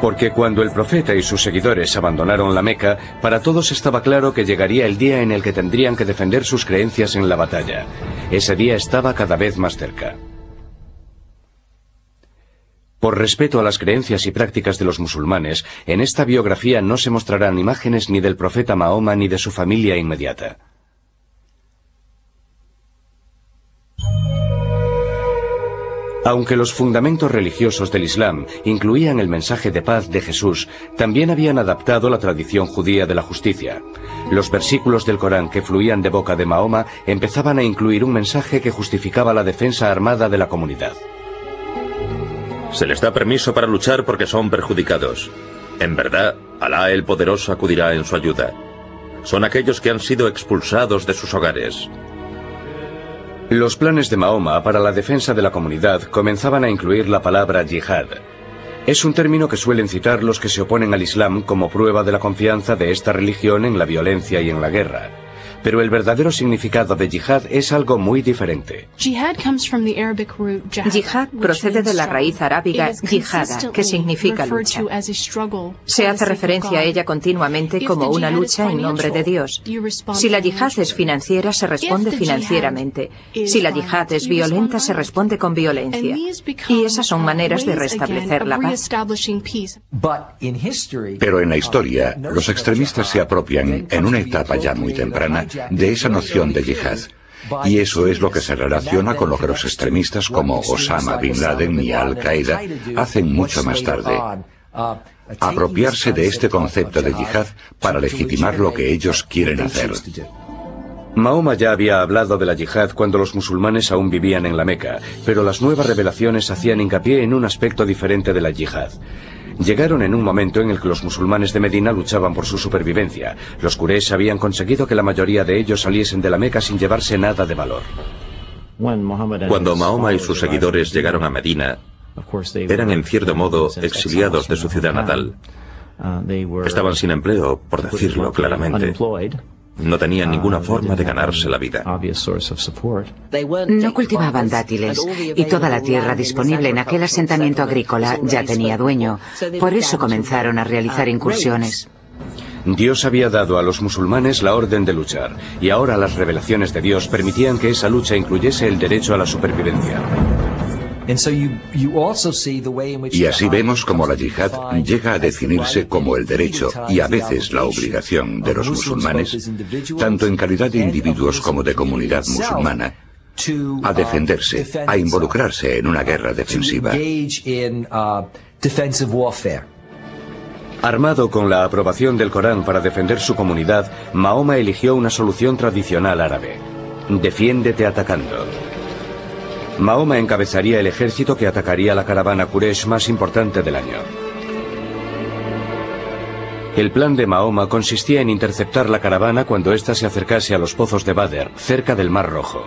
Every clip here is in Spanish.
Porque cuando el profeta y sus seguidores abandonaron la Meca, para todos estaba claro que llegaría el día en el que tendrían que defender sus creencias en la batalla. Ese día estaba cada vez más cerca. Por respeto a las creencias y prácticas de los musulmanes, en esta biografía no se mostrarán imágenes ni del profeta Mahoma ni de su familia inmediata. Aunque los fundamentos religiosos del Islam incluían el mensaje de paz de Jesús, también habían adaptado la tradición judía de la justicia. Los versículos del Corán que fluían de boca de Mahoma empezaban a incluir un mensaje que justificaba la defensa armada de la comunidad. Se les da permiso para luchar porque son perjudicados. En verdad, Alá el Poderoso acudirá en su ayuda. Son aquellos que han sido expulsados de sus hogares. Los planes de Mahoma para la defensa de la comunidad comenzaban a incluir la palabra yihad. Es un término que suelen citar los que se oponen al Islam como prueba de la confianza de esta religión en la violencia y en la guerra. Pero el verdadero significado de yihad es algo muy diferente. Yihad procede de la raíz arábiga yihada, que significa lucha. Se hace referencia a ella continuamente como una lucha en nombre de Dios. Si la yihad es financiera, se responde financieramente. Si la yihad es violenta, se responde con violencia. Y esas son maneras de restablecer la paz. Pero en la historia, los extremistas se apropian, en una etapa ya muy temprana, de esa noción de yihad. Y eso es lo que se relaciona con lo que los extremistas como Osama Bin Laden y Al-Qaeda hacen mucho más tarde. Apropiarse de este concepto de yihad para legitimar lo que ellos quieren hacer. Mahoma ya había hablado de la yihad cuando los musulmanes aún vivían en la Meca, pero las nuevas revelaciones hacían hincapié en un aspecto diferente de la yihad. Llegaron en un momento en el que los musulmanes de Medina luchaban por su supervivencia. Los Quraysh habían conseguido que la mayoría de ellos saliesen de la Meca sin llevarse nada de valor. Cuando Mahoma y sus seguidores llegaron a Medina, eran en cierto modo exiliados de su ciudad natal. Estaban sin empleo, por decirlo claramente. No tenían ninguna forma de ganarse la vida. No cultivaban dátiles y toda la tierra disponible en aquel asentamiento agrícola ya tenía dueño. Por eso comenzaron a realizar incursiones. Dios había dado a los musulmanes la orden de luchar, y ahora las revelaciones de Dios permitían que esa lucha incluyese el derecho a la supervivencia. Y así vemos cómo la yihad llega a definirse como el derecho y a veces la obligación de los musulmanes, tanto en calidad de individuos como de comunidad musulmana, a defenderse, a involucrarse en una guerra defensiva. Armado con la aprobación del Corán para defender su comunidad, Mahoma eligió una solución tradicional árabe: defiéndete atacando. Mahoma encabezaría el ejército que atacaría la caravana Quraysh más importante del año. El plan de Mahoma consistía en interceptar la caravana cuando ésta se acercase a los pozos de Badr, cerca del Mar Rojo.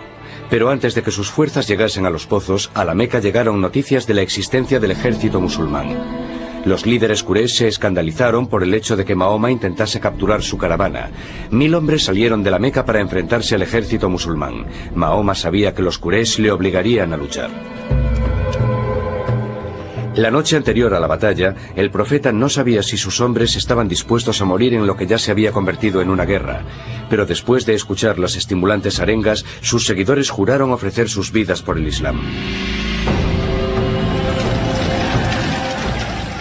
Pero antes de que sus fuerzas llegasen a los pozos, a la Meca llegaron noticias de la existencia del ejército musulmán. Los líderes Quraysh se escandalizaron por el hecho de que Mahoma intentase capturar su caravana. 1000 hombres salieron de la Meca para enfrentarse al ejército musulmán. Mahoma sabía que los Quraysh le obligarían a luchar. La noche anterior a la batalla, el profeta no sabía si sus hombres estaban dispuestos a morir en lo que ya se había convertido en una guerra. Pero después de escuchar las estimulantes arengas, sus seguidores juraron ofrecer sus vidas por el Islam.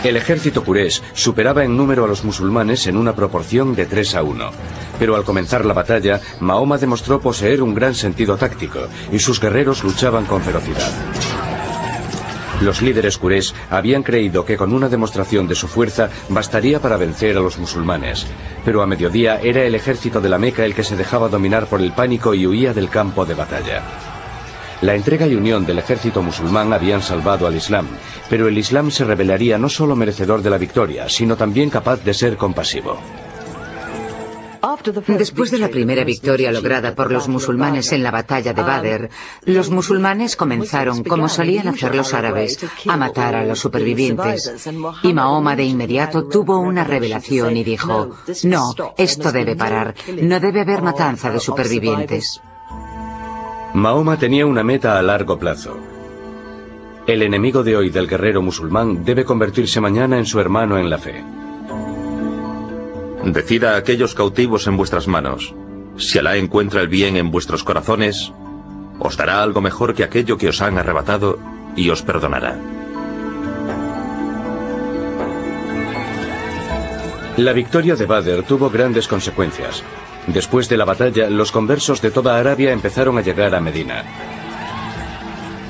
El ejército Quraysh superaba en número a los musulmanes en una proporción de 3-1. Pero al comenzar la batalla, Mahoma demostró poseer un gran sentido táctico, y sus guerreros luchaban con ferocidad. Los líderes Quraysh habían creído que con una demostración de su fuerza bastaría para vencer a los musulmanes. Pero a mediodía era el ejército de la Meca el que se dejaba dominar por el pánico y huía del campo de batalla. La entrega y unión del ejército musulmán habían salvado al Islam, pero el Islam se revelaría no solo merecedor de la victoria, sino también capaz de ser compasivo. Después de la primera victoria lograda por los musulmanes en la batalla de Badr, los musulmanes comenzaron, como solían hacer los árabes, a matar a los supervivientes. Y Mahoma de inmediato tuvo una revelación y dijo: no, esto debe parar, no debe haber matanza de supervivientes. Mahoma tenía una meta a largo plazo. El enemigo de hoy del guerrero musulmán debe convertirse mañana en su hermano en la fe. Decida a aquellos cautivos en vuestras manos. Si Alá encuentra el bien en vuestros corazones, os dará algo mejor que aquello que os han arrebatado y os perdonará. La victoria de Badr tuvo grandes consecuencias. Después de la batalla, los conversos de toda Arabia empezaron a llegar a Medina.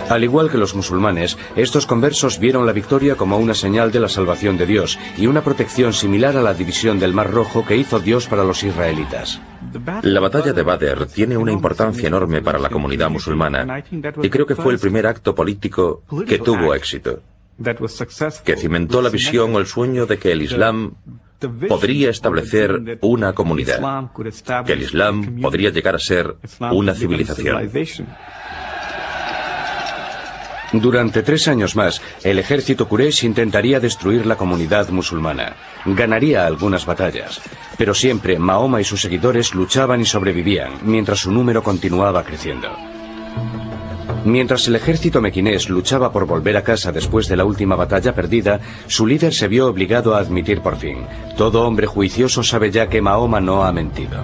Al igual que los musulmanes, estos conversos vieron la victoria como una señal de la salvación de Dios y una protección similar a la división del Mar Rojo que hizo Dios para los israelitas. La batalla de Badr tiene una importancia enorme para la comunidad musulmana y creo que fue el primer acto político que tuvo éxito, que cimentó la visión o el sueño de que el Islam podría establecer una comunidad, que el Islam podría llegar a ser una civilización. Durante 3 años más, el ejército Quraysh intentaría destruir la comunidad musulmana. Ganaría algunas batallas, pero siempre Mahoma y sus seguidores luchaban y sobrevivían, mientras su número continuaba creciendo. Mientras el ejército mequinés luchaba por volver a casa después de la última batalla perdida, su líder se vio obligado a admitir por fin: todo hombre juicioso sabe ya que Mahoma no ha mentido.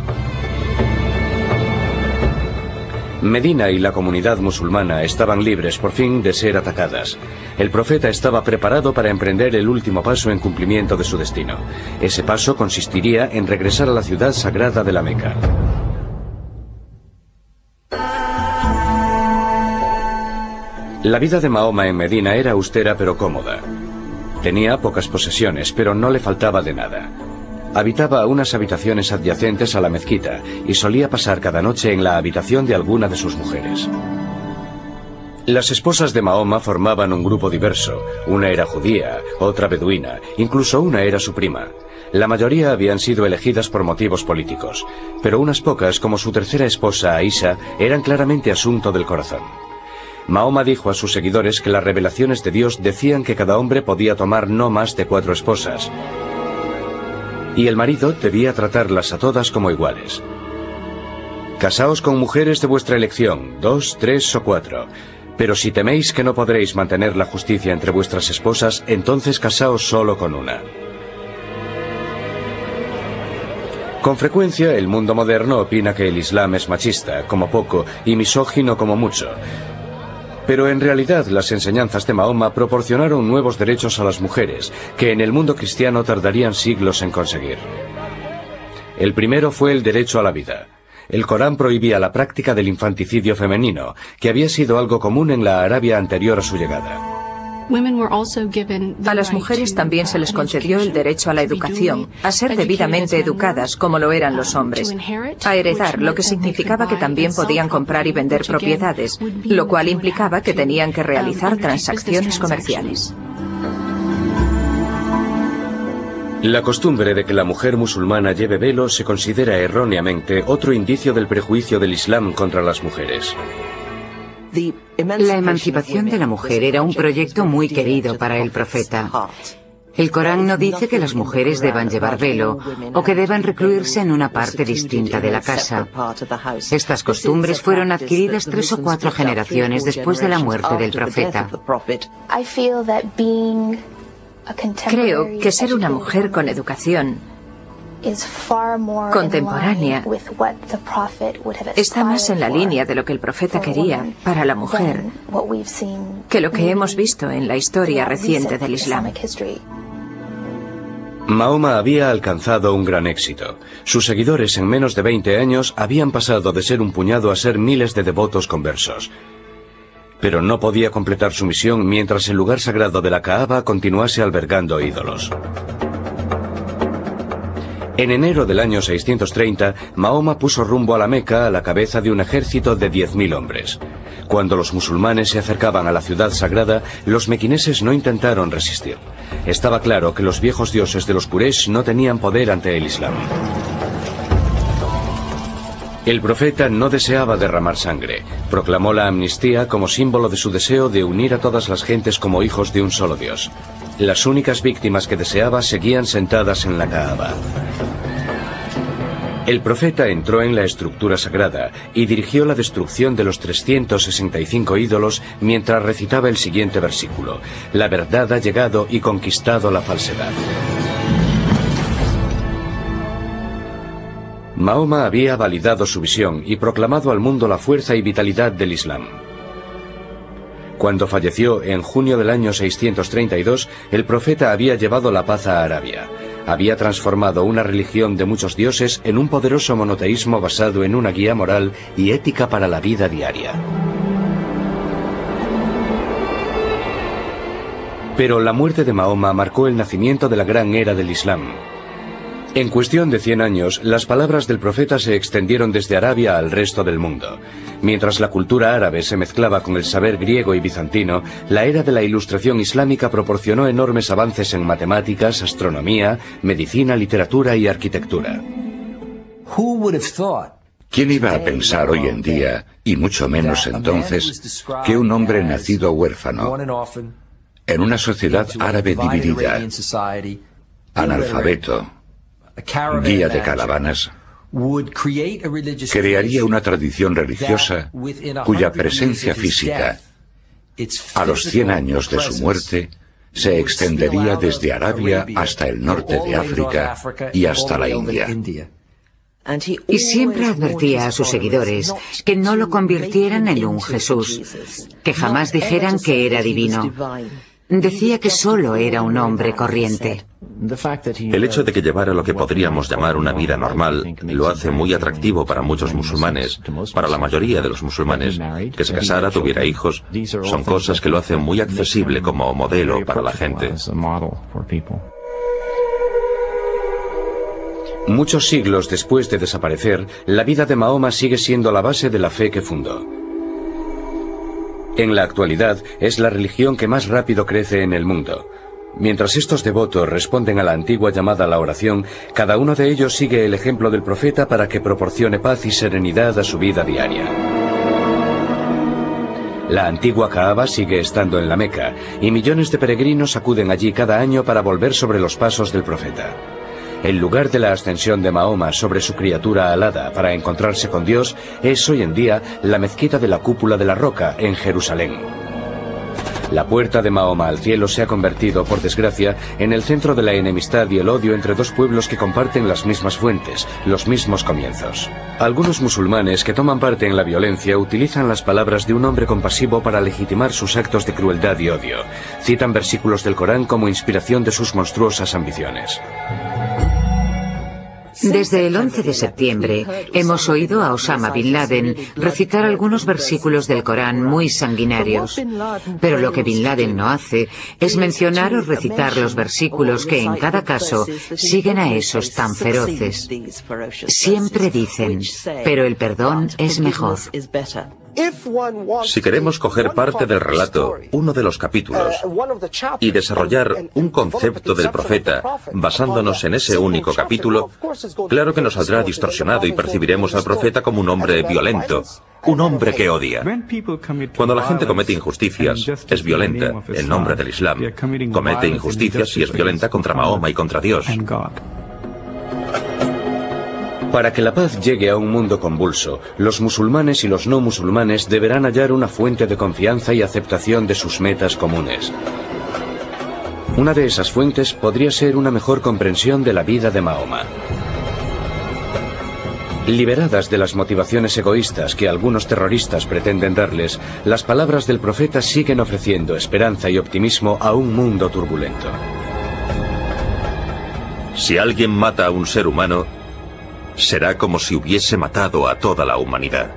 Medina y la comunidad musulmana estaban libres por fin de ser atacadas. El profeta estaba preparado para emprender el último paso en cumplimiento de su destino. Ese paso consistiría en regresar a la ciudad sagrada de la Meca. La vida de Mahoma en Medina era austera pero cómoda. Tenía pocas posesiones, pero no le faltaba de nada. Habitaba unas habitaciones adyacentes a la mezquita y solía pasar cada noche en la habitación de alguna de sus mujeres. Las esposas de Mahoma formaban un grupo diverso. Una era judía, otra beduina, incluso una era su prima. La mayoría habían sido elegidas por motivos políticos, pero unas pocas, como su tercera esposa Aisha, eran claramente asunto del corazón. Mahoma dijo a sus seguidores que las revelaciones de Dios decían que cada hombre podía tomar no más de 4 esposas, y el marido debía tratarlas a todas como iguales. Casaos con mujeres de vuestra elección, 2, 3 o 4. Pero si teméis que no podréis mantener la justicia entre vuestras esposas, entonces casaos solo con una. Con frecuencia, el mundo moderno opina que el Islam es machista, como poco, y misógino como mucho. Pero en realidad las enseñanzas de Mahoma proporcionaron nuevos derechos a las mujeres, que en el mundo cristiano tardarían siglos en conseguir. El primero fue el derecho a la vida. El Corán prohibía la práctica del infanticidio femenino, que había sido algo común en la Arabia anterior a su llegada. A las mujeres también se les concedió el derecho a la educación, a ser debidamente educadas como lo eran los hombres, a heredar, lo que significaba que también podían comprar y vender propiedades, lo cual implicaba que tenían que realizar transacciones comerciales. La costumbre de que la mujer musulmana lleve velo se considera erróneamente otro indicio del prejuicio del Islam contra las mujeres. La emancipación de la mujer era un proyecto muy querido para el profeta. El Corán no dice que las mujeres deban llevar velo o que deban recluirse en una parte distinta de la casa. Estas costumbres fueron adquiridas 3 o 4 generaciones después de la muerte del profeta. Creo que ser una mujer con educación contemporánea está más en la línea de lo que el profeta quería para la mujer que lo que hemos visto en la historia reciente del Islam. Mahoma había alcanzado un gran éxito. Sus seguidores en menos de 20 años habían pasado de ser un puñado a ser miles de devotos conversos. Pero no podía completar su misión mientras el lugar sagrado de la Kaaba continuase albergando ídolos. En enero del año 630, Mahoma puso rumbo a la Meca a la cabeza de un ejército de 10.000 hombres. Cuando los musulmanes se acercaban a la ciudad sagrada, los mequineses no intentaron resistir. Estaba claro que los viejos dioses de los Quraysh no tenían poder ante el Islam. El profeta no deseaba derramar sangre. Proclamó la amnistía como símbolo de su deseo de unir a todas las gentes como hijos de un solo Dios. Las únicas víctimas que deseaba seguían sentadas en la Kaaba. El profeta entró en la estructura sagrada y dirigió la destrucción de los 365 ídolos mientras recitaba el siguiente versículo: la verdad ha llegado y conquistado la falsedad. Mahoma había validado su visión y proclamado al mundo la fuerza y vitalidad del Islam. Cuando falleció en junio del año 632, el profeta había llevado la paz a Arabia. Había transformado una religión de muchos dioses en un poderoso monoteísmo basado en una guía moral y ética para la vida diaria. Pero la muerte de Mahoma marcó el nacimiento de la gran era del Islam. En cuestión de 100 años, las palabras del profeta se extendieron desde Arabia al resto del mundo. Mientras la cultura árabe se mezclaba con el saber griego y bizantino, la era de la ilustración islámica proporcionó enormes avances en matemáticas, astronomía, medicina, literatura y arquitectura. ¿Quién iba a pensar hoy en día, y mucho menos entonces, que un hombre nacido huérfano, en una sociedad árabe dividida, analfabeto, guía de caravanas, crearía una tradición religiosa cuya presencia física, a los 100 años de su muerte, se extendería desde Arabia hasta el norte de África y hasta la India? Y siempre advertía a sus seguidores que no lo convirtieran en un Jesús, que jamás dijeran que era divino. Decía que solo era un hombre corriente. El hecho de que llevara lo que podríamos llamar una vida normal lo hace muy atractivo para muchos musulmanes, para la mayoría de los musulmanes. Que se casara, tuviera hijos, son cosas que lo hacen muy accesible como modelo para la gente. Muchos siglos después de desaparecer, la vida de Mahoma sigue siendo la base de la fe que fundó. En la actualidad, es la religión que más rápido crece en el mundo. Mientras estos devotos responden a la antigua llamada a la oración, cada uno de ellos sigue el ejemplo del profeta para que proporcione paz y serenidad a su vida diaria. La antigua Kaaba sigue estando en la Meca, y millones de peregrinos acuden allí cada año para volver sobre los pasos del profeta. El lugar de la ascensión de Mahoma sobre su criatura alada para encontrarse con Dios es hoy en día la mezquita de la Cúpula de la Roca en Jerusalén. La puerta de Mahoma al cielo se ha convertido, por desgracia, en el centro de la enemistad y el odio entre dos pueblos que comparten las mismas fuentes, los mismos comienzos. Algunos musulmanes que toman parte en la violencia utilizan las palabras de un hombre compasivo para legitimar sus actos de crueldad y odio. Citan versículos del Corán como inspiración de sus monstruosas ambiciones. Desde el 11 de septiembre hemos oído a Osama Bin Laden recitar algunos versículos del Corán muy sanguinarios. Pero lo que Bin Laden no hace es mencionar o recitar los versículos que en cada caso siguen a esos tan feroces. Siempre dicen, pero el perdón es mejor. Si queremos coger parte del relato, uno de los capítulos, y desarrollar un concepto del profeta basándonos en ese único capítulo, claro que nos saldrá distorsionado y percibiremos al profeta como un hombre violento, un hombre que odia. Cuando la gente comete injusticias, es violenta en nombre del Islam. Comete injusticias y es violenta contra Mahoma y contra Dios. Para que la paz llegue a un mundo convulso, los musulmanes y los no musulmanes deberán hallar una fuente de confianza y aceptación de sus metas comunes. Una de esas fuentes podría ser una mejor comprensión de la vida de Mahoma. Liberadas de las motivaciones egoístas que algunos terroristas pretenden darles, las palabras del profeta siguen ofreciendo esperanza y optimismo a un mundo turbulento. Si alguien mata a un ser humano, será como si hubiese matado a toda la humanidad.